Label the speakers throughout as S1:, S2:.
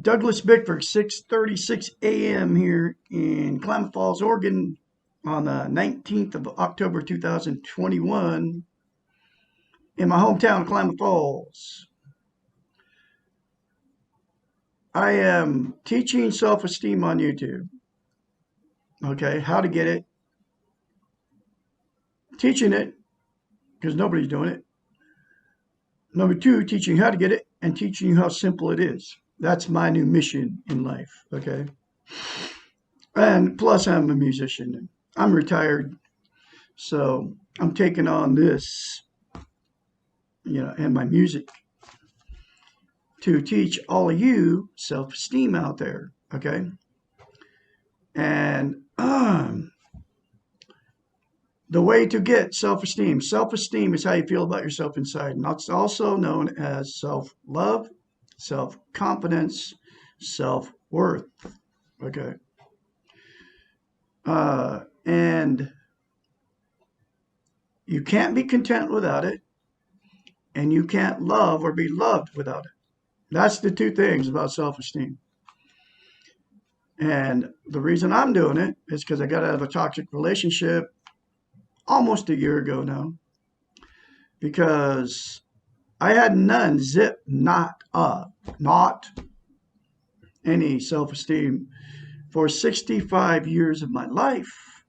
S1: Douglas Bickford, 6:36 a.m. here in Klamath Falls, Oregon on the 19th of October 2021 in my hometown of Klamath Falls. I am teaching self-esteem on YouTube. Okay, how to get it. Teaching it because nobody's doing it. Number two, teaching how to get it and teaching you how simple it is. That's my new mission in life, okay? And plus, I'm a musician. I'm retired, so I'm taking on this, and my music to teach all of you self-esteem out there, okay? And the way to get self-esteem. Self-esteem is how you feel about yourself inside, and that's also known as self-love, self-confidence, self-worth, okay? And you can't be content without it, and you can't love or be loved without it. That's the two things about self-esteem. And the reason I'm doing it is because I got out of a toxic relationship almost a year ago now, because I had none, zip, not any self-esteem for 65 years of my life.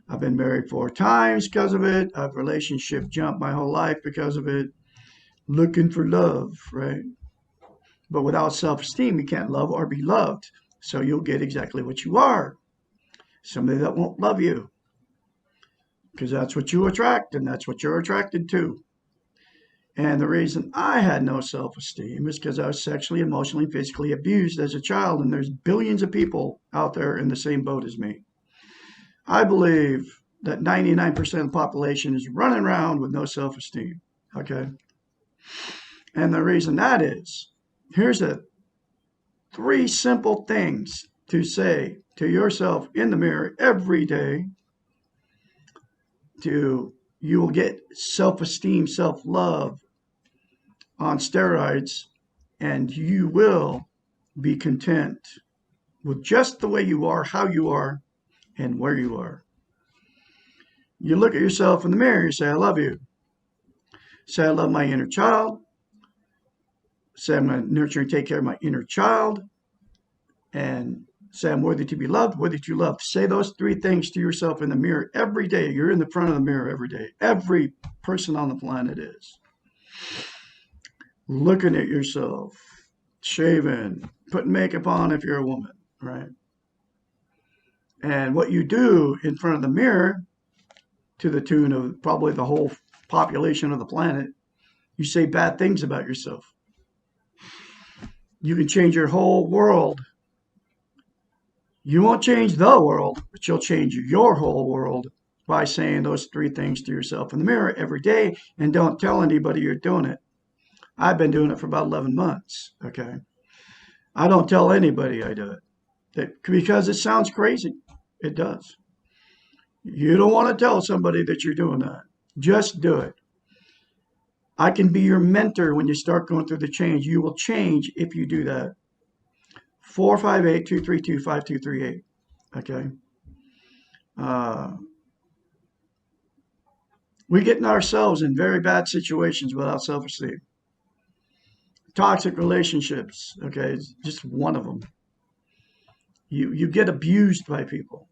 S1: I've been married 4 times because of it. I've relationship jumped my whole life because of it. Looking for love, right? But without self-esteem, you can't love or be loved. So you'll get exactly what you are. Somebody that won't love you. Because that's what you attract, and that's what you're attracted to. And the reason I had no self-esteem is because I was sexually, emotionally, physically abused as a child, and there's billions of people out there in the same boat as me. I believe that 99% of the population is running around with no self-esteem, okay? And the reason that is, here's the 3 simple things to say to yourself in the mirror every day. You will get self-esteem, self-love on steroids, and you will be content with just the way you are, how you are, and where you are. You look at yourself in the mirror, you say, I love you. Say, I love my inner child. Say, I'm going to nurture and take care of my inner child. And say, I'm worthy to be loved, worthy to love. Say those 3 things to yourself in the mirror every day. You're in the front of the mirror every day. Every person on the planet is. Looking at yourself, shaving, putting makeup on if you're a woman, right? And what you do in front of the mirror, to the tune of probably the whole population of the planet, you say bad things about yourself. You can change your whole world. You won't change the world, but you'll change your whole world by saying those 3 things to yourself in the mirror every day, and don't tell anybody you're doing it. I've been doing it for about 11 months, okay? I don't tell anybody I do it because it sounds crazy. It does. You don't want to tell somebody that you're doing that. Just do it. I can be your mentor when you start going through the change. You will change if you do that. 458-232-5238. Okay. We get ourselves in very bad situations without self-esteem. Toxic relationships, okay, it's just one of them. You get abused by people,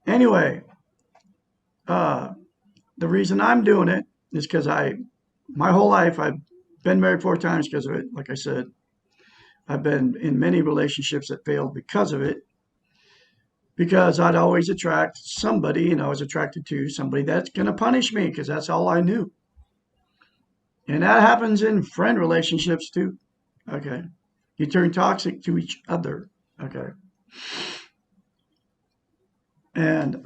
S1: Anyway, the reason I'm doing it is because my whole life, I've been married 4 times because of it, like I said. I've been in many relationships that failed because of it, because I'd always attract somebody, I was attracted to somebody that's going to punish me because that's all I knew. And that happens in friend relationships too, okay? You turn toxic to each other, okay? And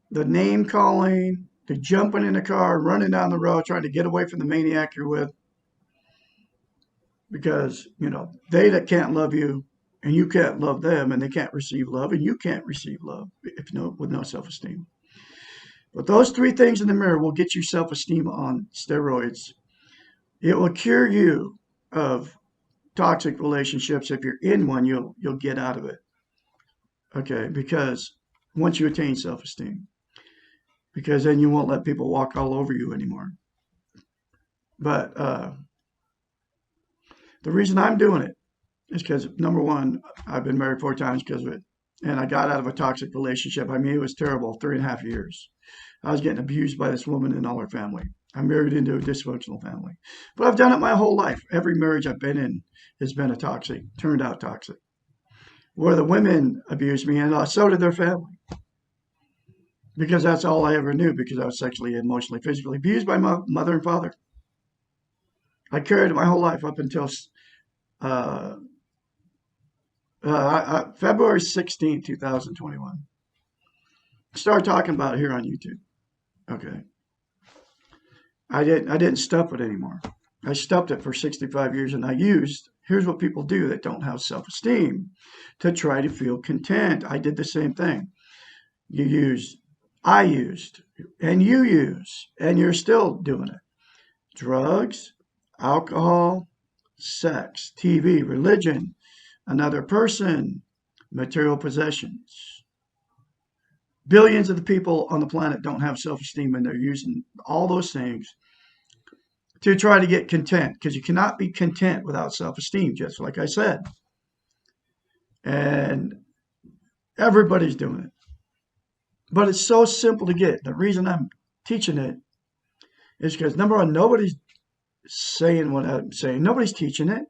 S1: the name calling, the jumping in the car, running down the road, trying to get away from the maniac you're with, because, they that can't love you, and you can't love them, and they can't receive love, and you can't receive love with no self-esteem. But those three things in the mirror will get you self-esteem on steroids. It will cure you of toxic relationships. If you're in one, you'll get out of it. Okay, because once you attain self-esteem, because then you won't let people walk all over you anymore. But the reason I'm doing it is because, number one, I've been married 4 times because of it. And I got out of a toxic relationship. I mean, it was terrible, 3.5 years. I was getting abused by this woman and all her family. I married into a dysfunctional family. But I've done it my whole life. Every marriage I've been in has been turned out toxic. Where the women abused me, and so did their family. Because that's all I ever knew, because I was sexually, emotionally, physically abused by my mother and father. I carried it my whole life up until uh, February 16, 2021. Start talking about it here on YouTube. Okay. I didn't stuff it anymore. I stuffed it for 65 years, and here's what people do that don't have self-esteem, to try to feel content. I did the same thing. I used, and you use, and you're still doing it. Drugs, alcohol, sex, TV, religion, another person, material possessions. Billions of the people on the planet don't have self-esteem, and they're using all those things to try to get content, because you cannot be content without self-esteem, just like I said. And everybody's doing it. But it's so simple to get. The reason I'm teaching it is because, number one, nobody's saying what I'm saying. Nobody's teaching it.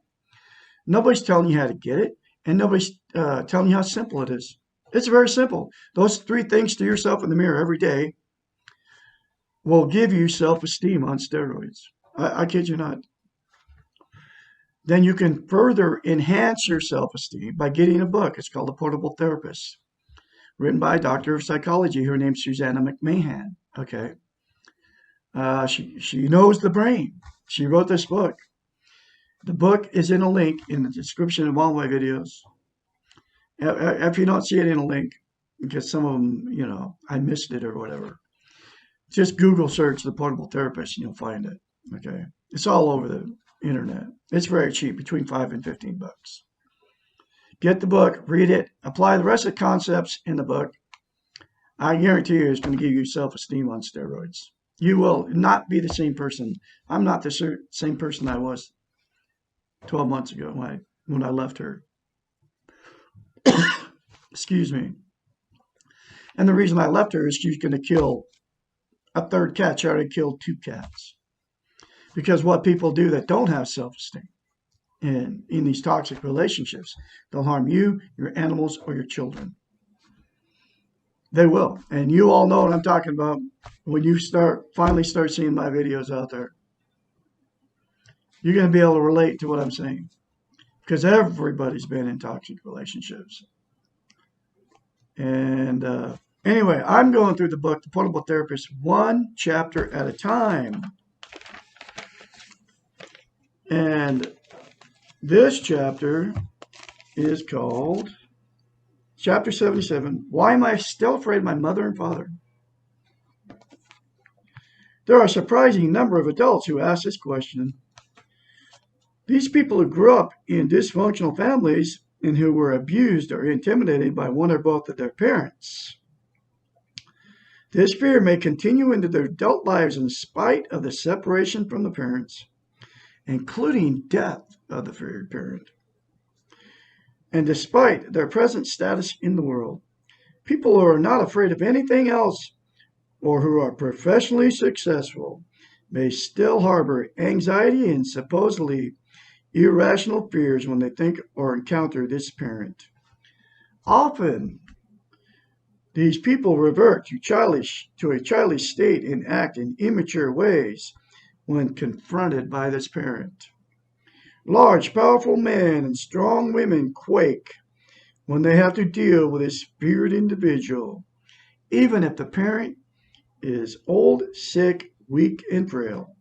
S1: Nobody's telling you how to get it. And nobody's telling you how simple it is. It's very simple. Those three things to yourself in the mirror every day will give you self-esteem on steroids. I kid you not. Then you can further enhance your self-esteem by getting a book. It's called The Portable Therapist, written by a doctor of psychology. Her name's Susanna McMahon. Okay. She knows the brain. She wrote this book. The book is in a link in the description of all my videos. If you don't see it in a link, because some of them, I missed it or whatever, just Google search The Portable Therapist and you'll find it. Okay. It's all over the internet. It's very cheap, between $5 and $15. Get the book, read it, apply the rest of the concepts in the book. I guarantee you it's going to give you self-esteem on steroids. You will not be the same person. I'm not the same person I was 12 months ago when I left her. Excuse me. And the reason I left her is she's going to kill a third cat. She already killed 2 cats. Because what people do that don't have self-esteem in these toxic relationships, they'll harm you, your animals, or your children. They will. And you all know what I'm talking about when you finally start seeing my videos out there. You're going to be able to relate to what I'm saying, because everybody's been in toxic relationships. And anyway, I'm going through the book, The Portable Therapist, 1 chapter at a time. And this chapter is called Chapter 77, Why Am I Still Afraid of My Mother and Father? There are a surprising number of adults who ask this question. These people who grew up in dysfunctional families and who were abused or intimidated by one or both of their parents. This fear may continue into their adult lives in spite of the separation from the parents, including death of the feared parent. And despite their present status in the world, people who are not afraid of anything else or who are professionally successful may still harbor anxiety and supposedly irrational fears when they think or encounter this parent. Often, these people revert to a childish state and act in immature ways when confronted by this parent. Large, powerful men and strong women quake when they have to deal with this feared individual, even if the parent is old, sick, weak, and frail.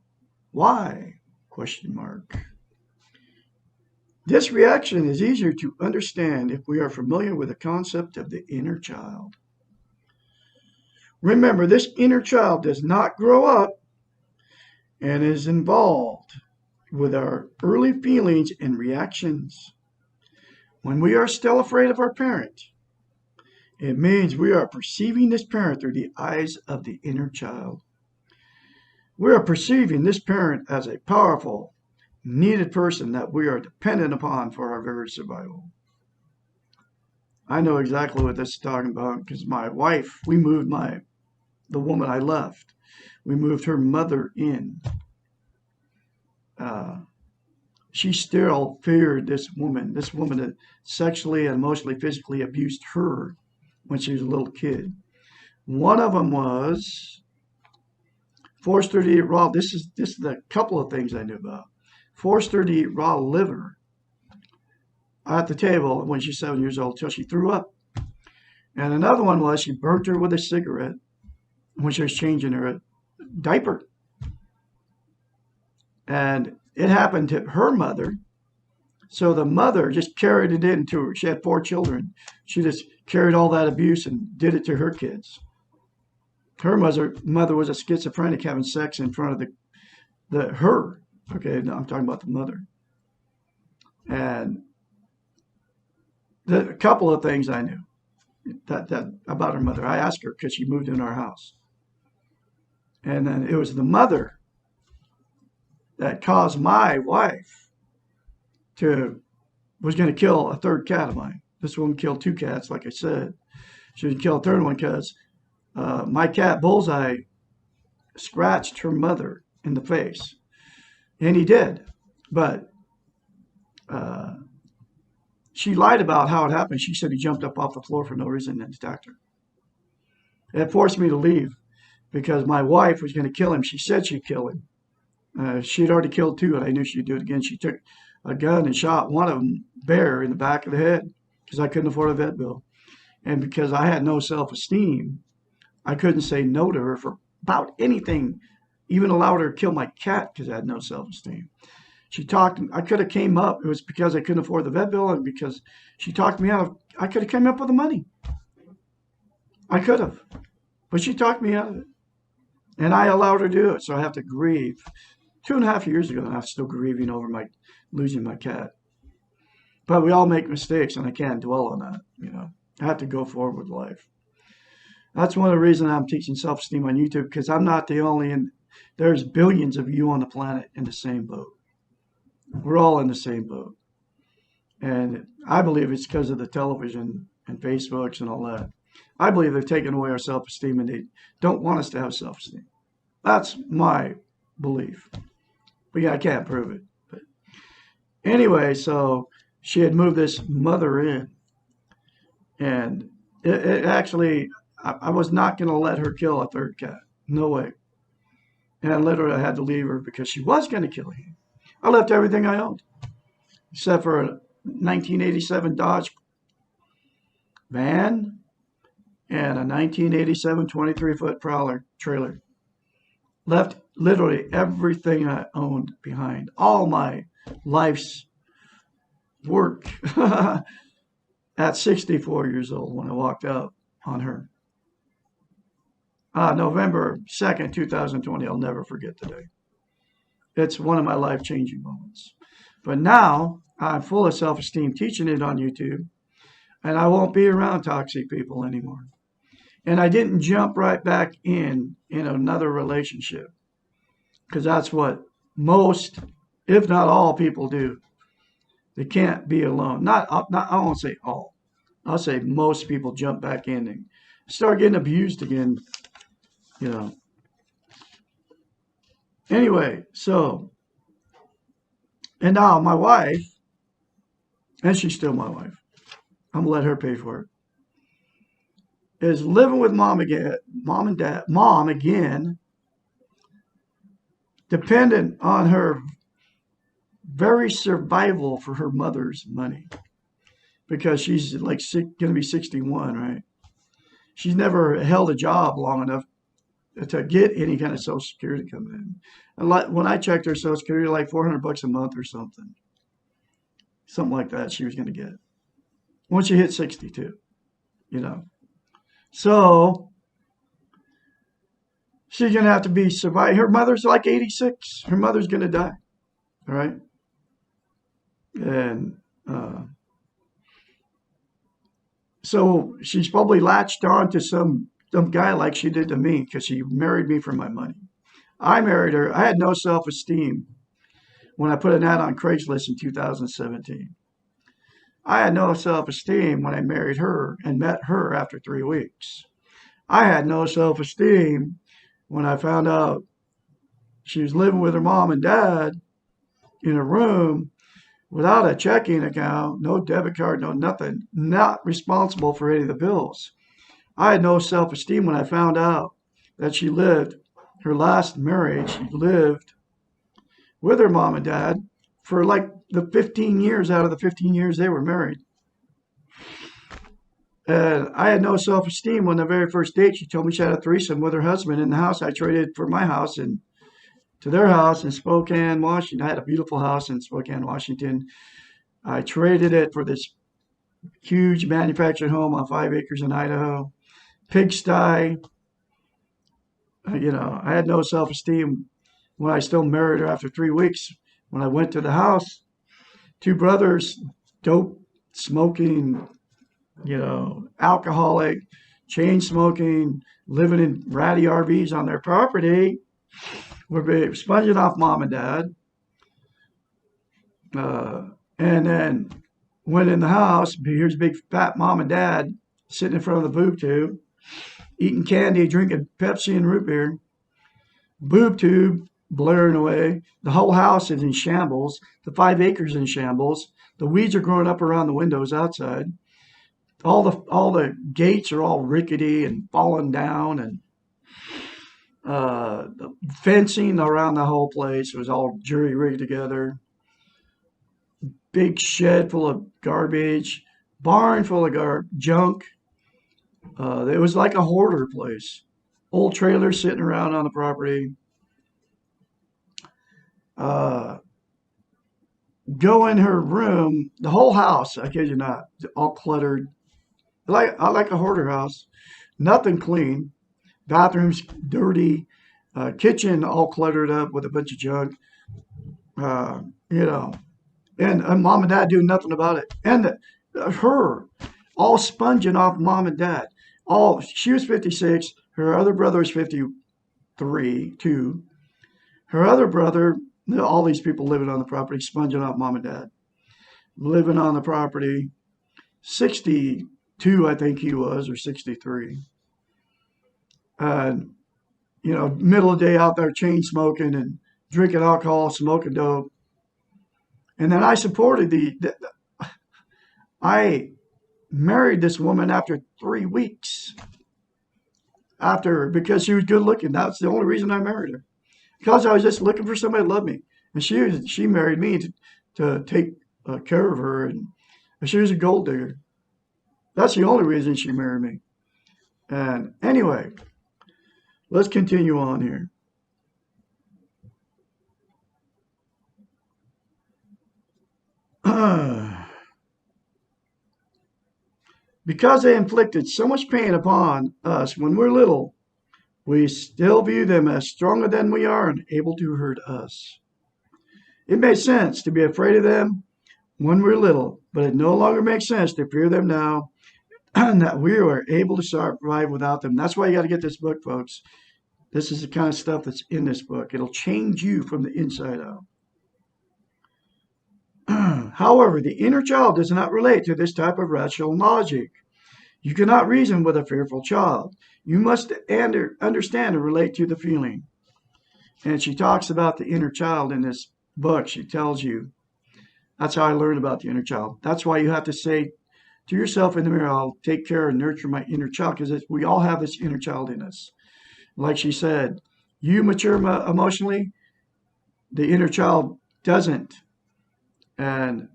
S1: Why? ? This reaction is easier to understand if we are familiar with the concept of the inner child. Remember, this inner child does not grow up and is involved with our early feelings and reactions. When we are still afraid of our parent, it means we are perceiving this parent through the eyes of the inner child. We are perceiving this parent as a powerful, needed person that we are dependent upon for our very survival. I know exactly what this is talking about because my wife, the woman I left, we moved her mother in. Uh, she still feared this woman. This woman had sexually and emotionally, physically abused her when she was a little kid. One of them was forced her to eat raw. This is a couple of things I knew about. Forced her to eat raw liver at the table when she's 7 years old till she threw up. And another one was she burnt her with a cigarette when she was changing her diaper. And it happened to her mother. So the mother just carried it into her. She had 4 children. She just carried all that abuse and did it to her kids. Her mother was a schizophrenic having sex in front of her. Okay, no, I'm talking about the mother. And a couple of things I knew that about her mother. I asked her because she moved in our house. And then it was the mother that caused my wife was going to kill a third cat of mine. This woman killed 2 cats, like I said. She would kill a third one because my cat Bullseye scratched her mother in the face. And he did. But she lied about how it happened. She said he jumped up off the floor for no reason and attacked her. It forced me to leave because my wife was going to kill him. She said she'd kill him. She'd already killed 2, and I knew she'd do it again. She took a gun and shot one of them bare in the back of the head because I couldn't afford a vet bill. And because I had no self-esteem, I couldn't say no to her for about anything, even allowed her to kill my cat because I had no self-esteem. She talked, I could have came up. It was because I couldn't afford the vet bill and because she talked me out of, I could have came up with the money. I could have, but she talked me out of it. And I allowed her to do it, so I have to grieve. 2.5 years ago, and I'm still grieving over losing my cat. But we all make mistakes, and I can't dwell on that. I have to go forward with life. That's one of the reasons I'm teaching self-esteem on YouTube, because I'm not the only, and there's billions of you on the planet in the same boat. We're all in the same boat. And I believe it's because of the television and Facebooks and all that. I believe they've taken away our self-esteem and they don't want us to have self-esteem. That's my belief. But yeah, I can't prove it. But anyway, so she had moved this mother in. And it actually, I was not going to let her kill a third cat. No way. And I literally had to leave her because she was going to kill him. I left everything I owned, except for a 1987 Dodge van and a 1987 23-foot Prowler trailer. Left literally everything I owned behind, all my life's work at 64 years old when I walked out on her. November 2nd, 2020, I'll never forget the day. It's one of my life-changing moments. But now I'm full of self-esteem teaching it on YouTube, and I won't be around toxic people anymore. And I didn't jump right back in another relationship because that's what most, if not all, people do. They can't be alone. I won't say all. I'll say most people jump back in and start getting abused again. Anyway, so, and now my wife, and she's still my wife, I'm gonna let her pay for it, is living with mom again, dependent on her very survival for her mother's money, because she's like gonna be 61, right? She's never held a job long enough to get any kind of Social Security coming in. And when I checked her Social Security, like $400 a month or something like that she was going to get once she hit 62, So she's going to have to be survived. Her mother's like 86. Her mother's going to die. All right. And so she's probably latched on to some guy like she did to me because she married me for my money. I married her. I had no self-esteem when I put an ad on Craigslist in 2017. I had no self-esteem when I married her and met her after 3 weeks. I had no self-esteem when I found out she was living with her mom and dad in a room without a checking account, no debit card, no nothing, not responsible for any of the bills. I had no self-esteem when I found out that she lived her last marriage. She lived with her mom and dad for like the 15 years out of the 15 years they were married. And I had no self-esteem when the very first date she told me she had a threesome with her husband in the house I traded for my house and to their house in Spokane, Washington. I had a beautiful house in Spokane, Washington. I traded it for this huge manufactured home on 5 acres in Idaho. Pigsty. I had no self-esteem when I still married her after 3 weeks. When I went to the house, 2 brothers, dope smoking, alcoholic, chain smoking, living in ratty RVs on their property, were sponging off mom and dad. And then went in the house. Here's big fat mom and dad sitting in front of the boob tube, eating candy, drinking Pepsi and root beer. Boob tube blaring away. The whole house is in shambles. The 5 acres in shambles. The weeds are growing up around the windows outside. All the gates are all rickety and falling down, and the fencing around the whole place was all jury rigged together. Big shed full of garbage, barn full of junk. It was like a hoarder place. Old trailers sitting around on the property. Go in her room, the whole house, I kid you not, all cluttered. I like a hoarder house. Nothing clean. Bathrooms dirty. Kitchen all cluttered up with a bunch of junk. And mom and dad doing nothing about it. And her all sponging off mom and dad. She was 56. Her other brother was 53, 2. Her other brother, all these people living on the property, sponging off mom and dad. Living on the property. 62, I think he was, or 63. And, middle of the day out there chain smoking and drinking alcohol, smoking dope. And then I supported I married this woman after 3 weeks. Because she was good looking. That's the only reason I married her. Because I was just looking for somebody to love me. And she married me to take care of her. And she was a gold digger. That's the only reason she married me. And anyway, let's continue on here. Because they inflicted so much pain upon us when we're little, we still view them as stronger than we are and able to hurt us. It made sense to be afraid of them when we're little, but it no longer makes sense to fear them now and that we are able to survive without them. That's why you got to get this book, folks. This is the kind of stuff that's in this book. It'll change you from the inside out. However, the inner child does not relate to this type of rational logic. You cannot reason with a fearful child. You must understand and relate to the feeling. And she talks about the inner child in this book. She tells you. That's how I learned about the inner child. That's why you have to say to yourself in the mirror, I'll take care and nurture my inner child, because we all have this inner child in us. Like she said, you mature emotionally, the inner child doesn't. And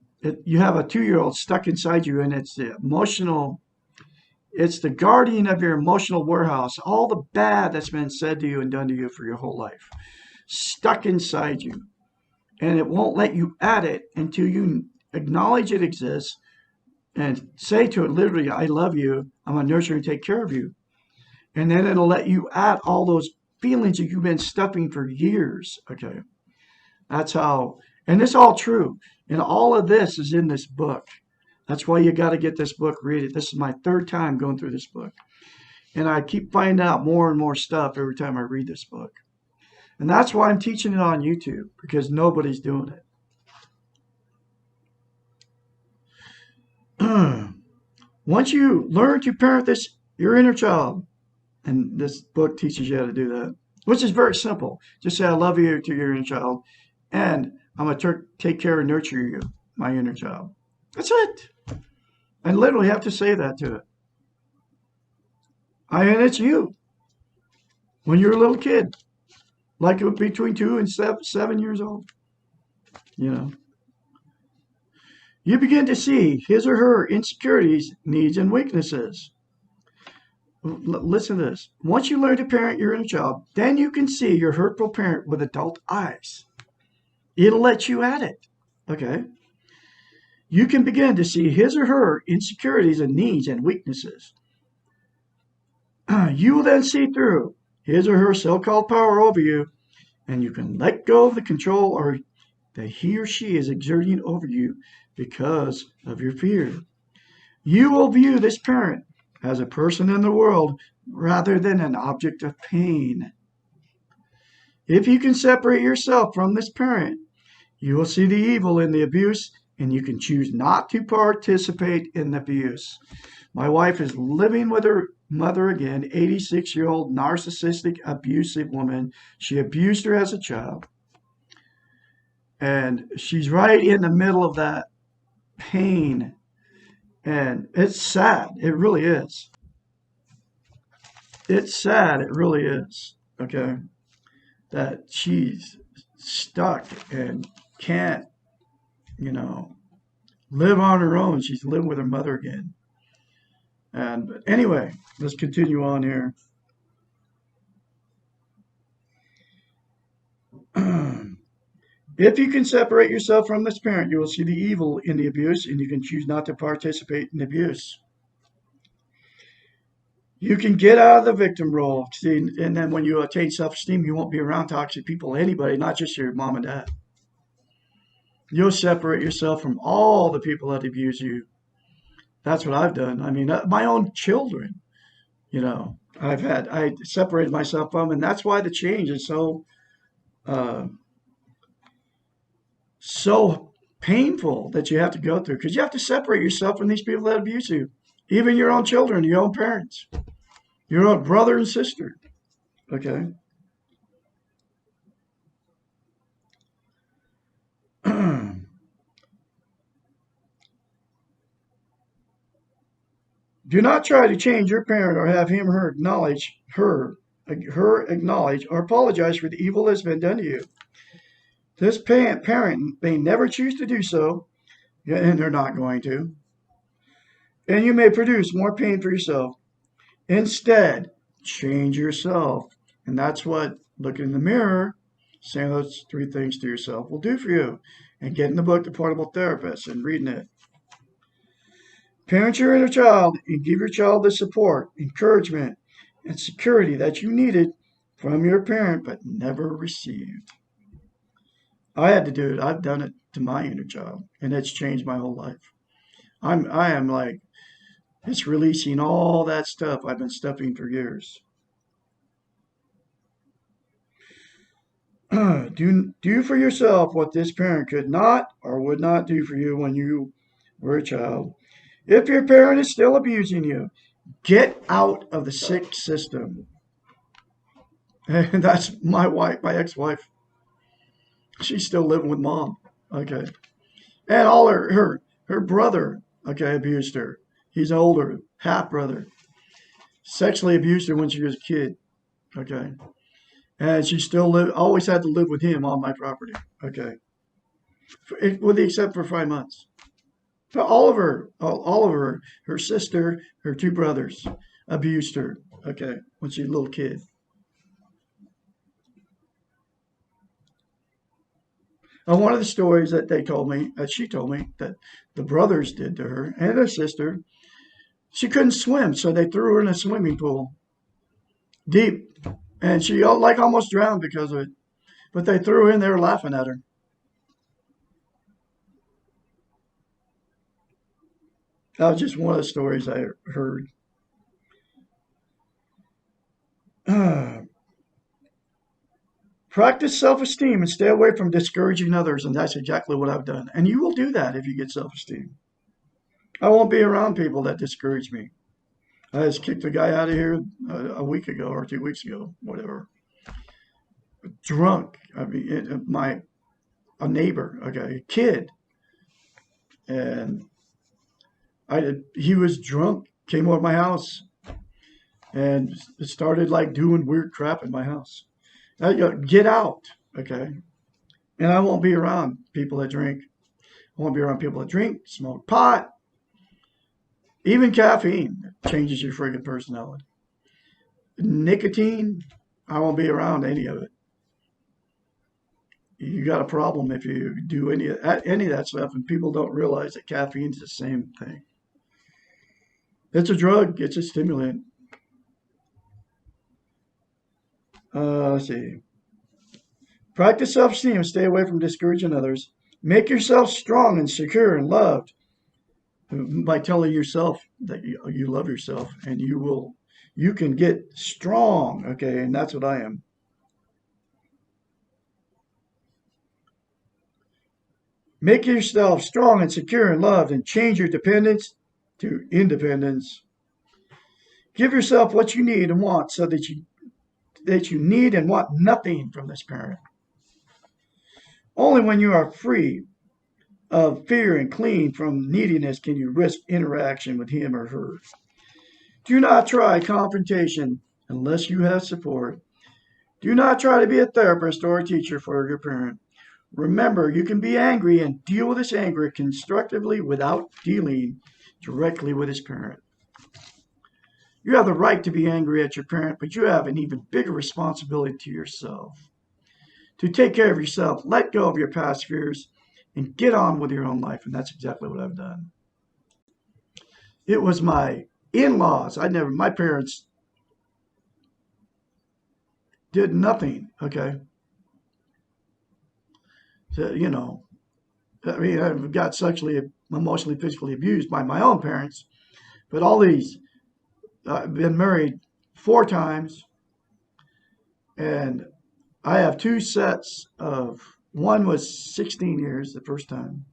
S1: you have a 2-year-old stuck inside you, and it's the guardian of your emotional warehouse. All the bad that's been said to you and done to you for your whole life, stuck inside you. And it won't let you at it until you acknowledge it exists and say to it literally, I love you, I'm going to nurture and take care of you. And then it'll let you at all those feelings that you've been stuffing for years. Okay. That's how, and it's all true. And all of this is in this book. That's why you got to get this book, read it. This is my third time going through this book. And I keep finding out more and more stuff every time I read this book. And that's why I'm teaching it on YouTube, because nobody's doing it. Once you learn to parent your inner child, and this book teaches you how to do that, which is very simple. Just say, I love you to your inner child, and I'm going to take care and nurture you, my inner child. That's it. I literally have to say that to it. And it's you. When you're a little kid, like between 2 and 7 years old, you know. You begin to see his or her insecurities, needs, and weaknesses. Listen to this. Once you learn to parent your inner child, then you can see your hurtful parent with adult eyes. It'll let you at it. Okay? You can begin to see his or her insecurities and needs and weaknesses. You will then see through his or her so-called power over you, and you can let go of the control or that he or she is exerting over you because of your fear. You will view this parent as a person in the world rather than an object of pain. If you can separate yourself from this parent, you will see the evil in the abuse, and you can choose not to participate in the abuse. My wife is living with her mother again, 86-year-old narcissistic, abusive woman. She abused her as a child. And she's right in the middle of that pain. And it's sad. It really is. It's sad. It really is. Okay. That she's stuck and can't, live on her own. She's living with her mother again. But anyway, let's continue on here. If you can separate yourself from this parent, you will see the evil in the abuse, and you can choose not to participate in abuse. You can get out of the victim role, and then when you attain self-esteem, you won't be around toxic people, anybody, not just your mom and dad. You'll separate yourself from all the people that abuse you. That's what I've done. I mean, my own children, I separated myself from, and that's why the change is so painful that you have to go through, because you have to separate yourself from these people that abuse you, even your own children, your own parents, your own brother and sister. Okay. Do not try to change your parent or have him or her acknowledge or apologize for the evil that's been done to you. This parent may never choose to do so, and they're not going to. And you may produce more pain for yourself. Instead, change yourself. And that's what looking in the mirror, saying those 3 things to yourself will do for you. And getting the book, The Portable Therapist, and reading it. Parent your inner child and give your child the support, encouragement, and security that you needed from your parent but never received. I had to do it. I've done it to my inner child, and it's changed my whole life. I am like, it's releasing all that stuff I've been stuffing for years. Do for yourself what this parent could not or would not do for you when you were a child. If your parent is still abusing you, get out of the sick system. And that's my wife, my ex-wife. She's still living with mom. Okay. And all her brother, okay, abused her. He's older, half brother. Sexually abused her when she was a kid. Okay. And she still always had to live with him on my property. Okay. With the except for 5 months. But all of her sister, her 2 brothers abused her. Okay. When she was a little kid. One of the stories that she told me, that the brothers did to her and her sister, she couldn't swim, so they threw her in a swimming pool, deep, And she like almost drowned because of it. But they threw her in there laughing at her. That was just one of the stories I heard. Practice self-esteem and stay away from discouraging others, and that's exactly what I've done. And you will do that if you get self-esteem. I won't be around people that discourage me. I just kicked a guy out of here a week ago or 2 weeks ago, whatever. Drunk. I mean, a neighbor, okay, a kid, and he was drunk. Came over to my house and started like doing weird crap in my house. I go, get out, okay? And I won't be around people that drink. I won't be around people that drink, smoke pot, even caffeine changes your friggin' personality. Nicotine, I won't be around any of it. You got a problem if you do any of that stuff, and people don't realize that caffeine is the same thing. It's a drug. It's a stimulant. Let's see. Practice self-esteem and stay away from discouraging others. Make yourself strong and secure and loved by telling yourself that you love yourself, and you can get strong. Okay, and that's what I am. Make yourself strong and secure and loved, and change your dependence to independence. Give yourself what you need and want so that you need and want nothing from this parent. Only when you are free of fear and clean from neediness can you risk interaction with him or her. Do not try confrontation unless you have support. Do not try to be a therapist or a teacher for your parent. Remember, you can be angry and deal with this anger constructively without dealing directly with his parent. You have the right to be angry at your parent, but you have an even bigger responsibility to yourself. To take care of yourself, let go of your past fears, and get on with your own life. And that's exactly what I've done. It was my in-laws. My parents did nothing, okay? So, I mean, I've got sexually, emotionally, physically abused by my own parents, but all these, I've been married 4 times, and I have 2 sets of, one was 16 years the first time,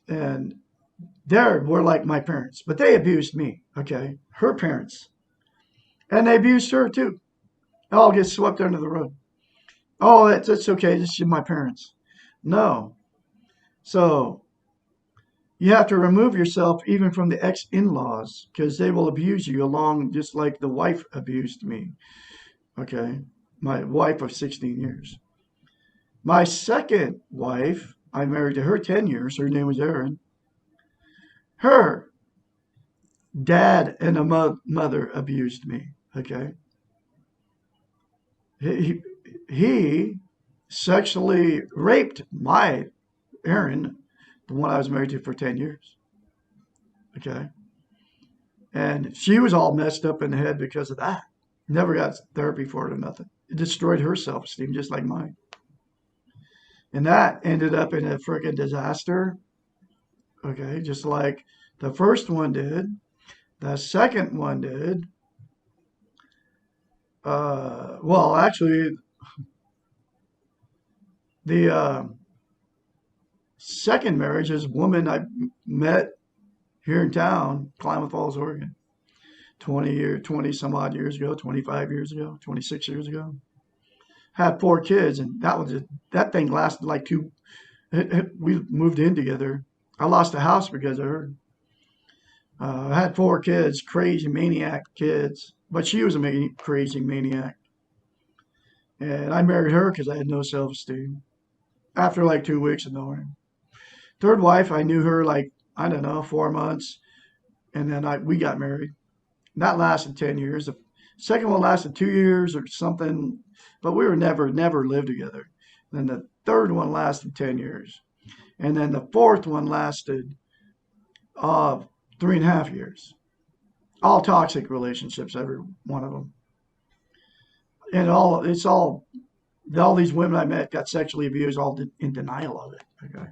S1: and they were like my parents, but they abused me, okay? Her parents, and they abused her too. It all gets swept under the rug. Oh, that's okay. This is my parents. No. So you have to remove yourself even from the ex-in-laws because they will abuse you along just like the wife abused me. Okay. My wife of 16 years. My second wife, I married to her 10 years. Her name was Erin. Her dad and a mother abused me. Okay. He sexually raped my Erin, the one I was married to for 10 years. Okay. And she was all messed up in the head because of that. Never got therapy for it or nothing. It destroyed her self-esteem just like mine. And that ended up in a freaking disaster. Okay. Just like the first one did. The second one did. Well, actually, the second marriage is a woman I met here in town, Klamath Falls, Oregon, 20 some odd years ago, 25 years ago, 26 years ago. Had 4 kids, and that thing lasted like we moved in together. I lost a house because of her. I had 4 kids, crazy maniac kids, but she was a crazy maniac. And I married her because I had no self-esteem. After like 2 weeks of knowing her. Third wife, I knew her like, I don't know, 4 months. And then we got married. That lasted 10 years. The second one lasted 2 years or something, but we were never lived together. Then the third one lasted 10 years. And then the fourth one lasted 3.5 years. All toxic relationships, every one of them. And all these women I met got sexually abused, all in denial of it. Okay.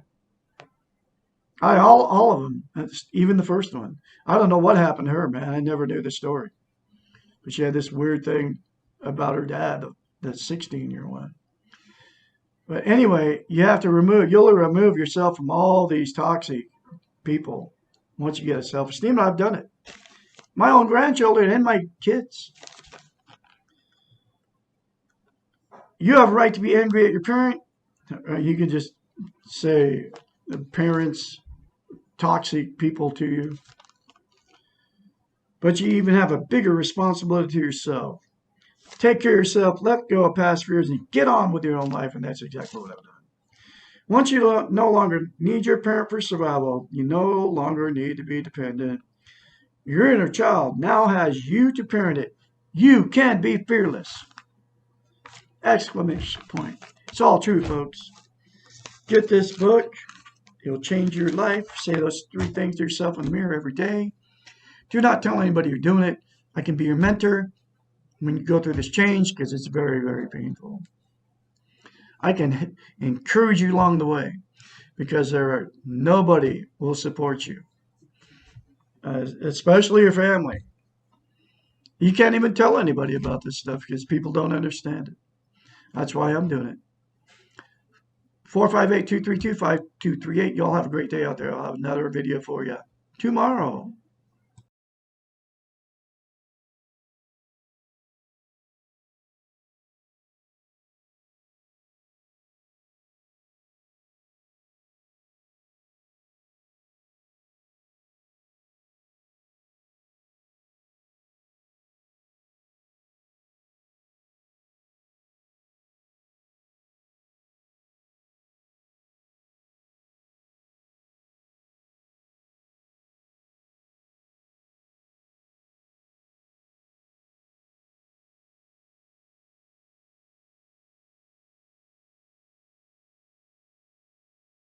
S1: All of them, even the first one. I don't know what happened to her, man. I never knew the story. But she had this weird thing about her dad, the 16-year one. But anyway, you'll remove yourself from all these toxic people once you get a self-esteem. I've done it. My own grandchildren and my kids. You have a right to be angry at your parent. You can just say the parents, toxic people to you. But you even have a bigger responsibility to yourself. Take care of yourself, let go of past fears, and get on with your own life. And that's exactly what I've done. Once you no longer need your parent for survival, you no longer need to be dependent. Your inner child now has you to parent it. You can be fearless! Exclamation point. It's all true, folks. Get this book. It'll change your life. Say those 3 things to yourself in the mirror every day. Do not tell anybody you're doing it. I can be your mentor when you go through this change because it's very, very painful. I can encourage you along the way because nobody will support you, especially your family. You can't even tell anybody about this stuff because people don't understand it. That's why I'm doing it. 458-232-5238. Y'all have a great day out there. I'll have another video for you tomorrow.